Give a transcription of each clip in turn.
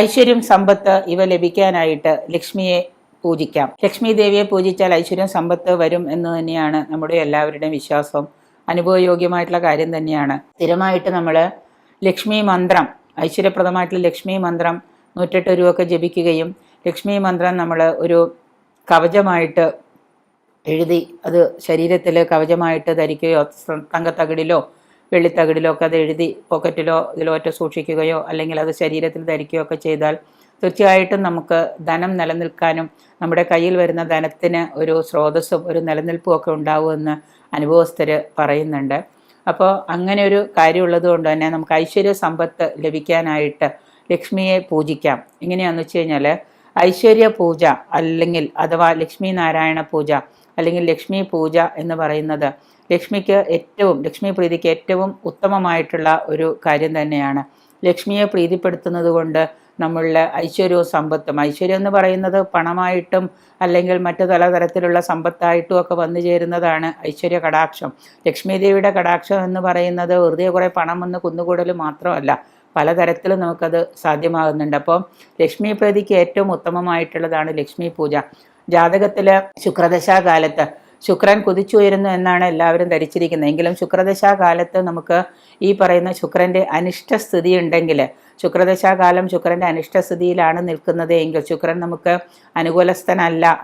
ഐശ്വര്യം, സമ്പത്ത് ഇവ ലഭിക്കാനായിട്ട് ലക്ഷ്മിയെ പൂജിക്കാം. ലക്ഷ്മി ദേവിയെ പൂജിച്ചാൽ ഐശ്വര്യം, സമ്പത്ത് വരും എന്ന് തന്നെയാണ് നമ്മുടെ എല്ലാവരുടെയും വിശ്വാസം. അനുഭവയോഗ്യമായിട്ടുള്ള കാര്യം തന്നെയാണ്. സ്ഥിരമായിട്ട് നമ്മൾ ലക്ഷ്മി മന്ത്രം, ഐശ്വര്യപ്രദമായിട്ടുള്ള ലക്ഷ്മി മന്ത്രം 108 രൂപയൊക്കെ ജപിക്കുകയും ലക്ഷ്മി മന്ത്രം നമ്മൾ ഒരു കവചമായിട്ട് എഴുതി അത് ശരീരത്തിൽ കവചമായിട്ട് ധരിക്കുകയോ തങ്കത്തകിടിലോ വെള്ളിത്തകിടിലോ ഒക്കെ അത് എഴുതി പോക്കറ്റിലോ ഇതിലോ ഒറ്റ സൂക്ഷിക്കുകയോ അല്ലെങ്കിൽ അത് ശരീരത്തിൽ ധരിക്കുകയോ ഒക്കെ ചെയ്താൽ തീർച്ചയായിട്ടും നമുക്ക് ധനം നിലനിൽക്കാനും നമ്മുടെ കയ്യിൽ വരുന്ന ധനത്തിന് ഒരു സ്രോതസ്സും ഒരു നിലനിൽപ്പും ഒക്കെ ഉണ്ടാവുമെന്ന് അനുഭവസ്ഥർ പറയുന്നുണ്ട്. അപ്പോൾ അങ്ങനെ ഒരു കാര്യമുള്ളത് കൊണ്ട് തന്നെ നമുക്ക് ഐശ്വര്യ സമ്പത്ത് ലഭിക്കാനായിട്ട് ലക്ഷ്മിയെ പൂജിക്കാം. എങ്ങനെയാണെന്ന് വെച്ച് കഴിഞ്ഞാൽ ഐശ്വര്യ പൂജ അല്ലെങ്കിൽ അഥവാ ലക്ഷ്മി നാരായണ പൂജ അല്ലെങ്കിൽ ലക്ഷ്മി പൂജ എന്ന് പറയുന്നത് ലക്ഷ്മി പ്രീതിക്ക് ഏറ്റവും ഉത്തമമായിട്ടുള്ള ഒരു കാര്യം തന്നെയാണ്. ലക്ഷ്മിയെ പ്രീതിപ്പെടുത്തുന്നത് കൊണ്ട് നമ്മളുടെ ഐശ്വര്യവും സമ്പത്തും, ഐശ്വര്യം എന്ന് പറയുന്നത് പണമായിട്ടും അല്ലെങ്കിൽ മറ്റു പലതരത്തിലുള്ള സമ്പത്തായിട്ടും ഒക്കെ വന്നു ചേരുന്നതാണ് ഐശ്വര്യ കടാക്ഷം. ലക്ഷ്മി ദേവിയുടെ കടാക്ഷം എന്ന് പറയുന്നത് വെറുതെ കുറേ പണം വന്ന് കുന്നുകൂടൽ മാത്രമല്ല, പലതരത്തിലും നമുക്കത് സാധ്യമാകുന്നുണ്ട്. അപ്പോൾ ലക്ഷ്മി പ്രീതിക്ക് ഏറ്റവും ഉത്തമമായിട്ടുള്ളതാണ് ലക്ഷ്മി പൂജ. ജാതകത്തിൽ ശുക്രദശാകാലത്ത് ശുക്രൻ കുതിച്ചുയരുന്നു എന്നാണ് എല്ലാവരും ധരിച്ചിരിക്കുന്നത്. എങ്കിലും ശുക്രദശാകാലത്ത് നമുക്ക് ഈ പറയുന്ന ശുക്രൻ്റെ അനിഷ്ടസ്ഥിതി ഉണ്ടെങ്കിൽ, ശുക്രദശാകാലം ശുക്രൻ്റെ അനിഷ്ടസ്ഥിതിയിലാണ് നിൽക്കുന്നത് എങ്കിൽ, ശുക്രൻ നമുക്ക്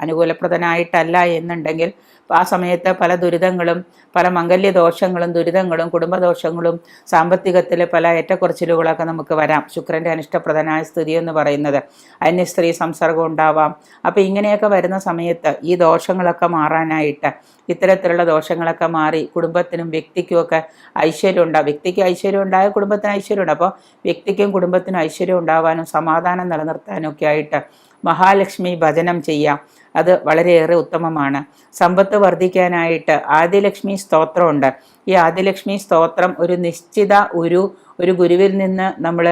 അനുകൂലപ്രദനായിട്ടല്ല എന്നുണ്ടെങ്കിൽ ആ സമയത്ത് പല ദുരിതങ്ങളും, പല മംഗല്യദോഷങ്ങളും, ദുരിതങ്ങളും, കുടുംബദോഷങ്ങളും, സാമ്പത്തികത്തിൽ പല ഏറ്റക്കുറച്ചിലുകളൊക്കെ നമുക്ക് വരാം. ശുക്രൻ്റെ അനിഷ്ടപ്രദനായ സ്ഥിതി എന്ന് പറയുന്നത് അന്യസ്ത്രീ സംസർഗം ഉണ്ടാവാം. അപ്പോൾ ഇങ്ങനെയൊക്കെ വരുന്ന സമയത്ത് ഈ ദോഷങ്ങളൊക്കെ മാറാനായിട്ട്, ഇത്തരത്തിലുള്ള ദോഷങ്ങളൊക്കെ മാറി കുടുംബത്തിനും വ്യക്തിക്കുമൊക്കെ ഐശ്വര്യം ഉണ്ടാകും. വ്യക്തിക്ക് ഐശ്വര്യം ഉണ്ടായ കുടുംബത്തിന് ഐശ്വര്യം ഉണ്ട്. അപ്പോൾ വ്യക്തിക്കും കുടുംബത്തിനും ഐശ്വര്യം ഉണ്ടാവാനും സമാധാനം നിലനിർത്താനും ഒക്കെ ആയിട്ട് മഹാലക്ഷ്മി ഭജനം ചെയ്യാം. അത് വളരെയേറെ ഉത്തമമാണ്. സമ്പത്ത് വർദ്ധിക്കാനായിട്ട് ആദിലക്ഷ്മി സ്തോത്രമുണ്ട്. ഈ ആദിലക്ഷ്മി സ്തോത്രം ഒരു നിശ്ചിത ഒരു ഗുരുവിൽ നിന്ന് നമ്മൾ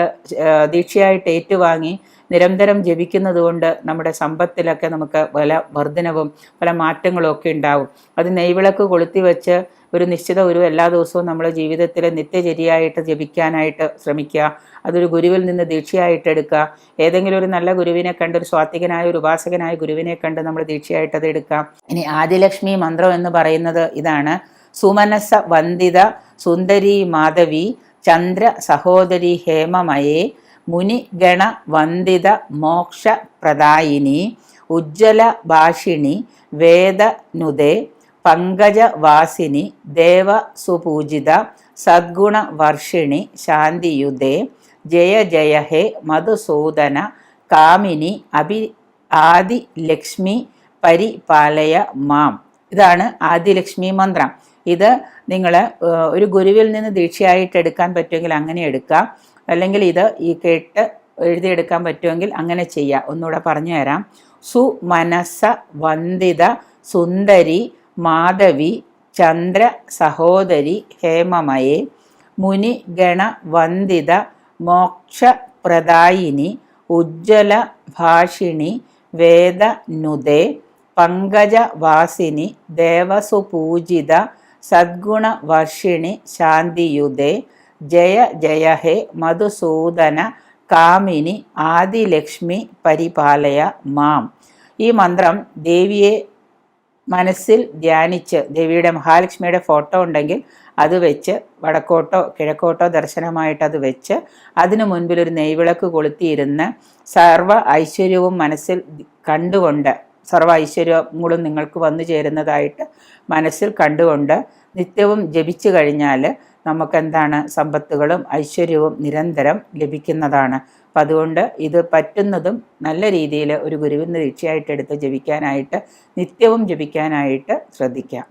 ദീക്ഷയായിട്ട് ഏറ്റുവാങ്ങി നിരന്തരം ജപിക്കുന്നത് കൊണ്ട് നമ്മുടെ സമ്പത്തിലൊക്കെ നമുക്ക് പല വർധനവും പല മാറ്റങ്ങളും ഒക്കെ ഉണ്ടാവും. അത് നെയ്വിളക്ക് കൊളുത്തി വെച്ച് ഒരു നിശ്ചിത എല്ലാ ദിവസവും നമ്മൾ ജീവിതത്തിൽ നിത്യചര്യയായിട്ട് ജപിക്കാനായിട്ട് ശ്രമിക്കുക. അതൊരു ഗുരുവിൽ നിന്ന് ദീക്ഷയായിട്ട് എടുക്കുക. ഏതെങ്കിലും ഒരു നല്ല ഗുരുവിനെ കണ്ട്, ഒരു സ്വാത്വികനായ ഒരു ഉപാസകനായ ഗുരുവിനെ കണ്ട് നമ്മൾ ദീക്ഷയായിട്ട് അത് എടുക്കാം. ഇനി ആദിലക്ഷ്മി മന്ത്രം എന്ന് പറയുന്നത് ഇതാണ്: സുമനസ വന്ദിത സുന്ദരി മാധവി ചന്ദ്ര സഹോദരി ഹേമമയേ മുനിഗണ വന്ദിത മോക്ഷ പ്രദായിനി ഉജ്ജ്വല ഭാഷിണി വേദനുദേ പങ്കജവാസിനി ദേവസുപൂജിത സദ്ഗുണവർഷിണി ശാന്തിയുദേ ജയ ജയ ഹേ മധുസൂദന കാമിനി ആദിലക്ഷ്മി പരിപാലയ മാം. ഇതാണ് ആദിലക്ഷ്മി മന്ത്രം. ഇത് നിങ്ങൾ ഒരു ഗുരുവിൽ നിന്ന് ദീക്ഷയായിട്ട് എടുക്കാൻ പറ്റുമെങ്കിൽ അങ്ങനെ എടുക്കാം. അല്ലെങ്കിൽ ഇത് ഈ കേട്ട് എഴുതിയെടുക്കാൻ പറ്റുമെങ്കിൽ അങ്ങനെ ചെയ്യാം. ഒന്നുകൂടെ പറഞ്ഞു തരാം. സുമനസ വന്ദിത സുന്ദരി മാധവി ചന്ദ്ര സഹോദരി ഹേമമയേ മുനിഗണ വന്ദിത മോക്ഷപ്രദായിനി ഉജ്ജ്വല ഭാഷിണി വേദനുദേ പങ്കജവാസിനി ദേവസുപൂജിത സദ്ഗുണവർഷിണി ശാന്തിയുദേ ജയ ജയ ഹേ മധുസൂദന കാമിനി ആദിലക്ഷ്മി പരിപാലയ മാം. ഈ മന്ത്രം ദേവിയെ മനസ്സിൽ ധ്യാനിച്ച്, ദേവിയുടെ മഹാലക്ഷ്മിയുടെ ഫോട്ടോ ഉണ്ടെങ്കിൽ അത് വെച്ച് വടക്കോട്ടോ കിഴക്കോട്ടോ ദർശനമായിട്ട് അത് വെച്ച് അതിനു മുൻപിൽ ഒരു നെയ്വിളക്ക് കൊളുത്തിയിരുന്ന് സർവ്വ ഐശ്വര്യവും മനസ്സിൽ കണ്ടുകൊണ്ട്, സർവ്വ ഐശ്വര്യങ്ങളും നിങ്ങൾക്ക് വന്നു ചേരുന്നതായിട്ട് മനസ്സിൽ കണ്ടുകൊണ്ട് നിത്യവും ജപിച്ചു കഴിഞ്ഞാൽ നമുക്കെന്താണ് സമ്പത്തുകളും ഐശ്വര്യവും നിരന്തരം ലഭിക്കുന്നതാണ്. അപ്പം അതുകൊണ്ട് ഇത് പറ്റുന്നതും നല്ല രീതിയിൽ ഒരു ഗുരുവിന് ദീക്ഷയായിട്ട് എടുത്ത് ജപിക്കാനായിട്ട്, നിത്യവും ജപിക്കാനായിട്ട് ശ്രദ്ധിക്കാം.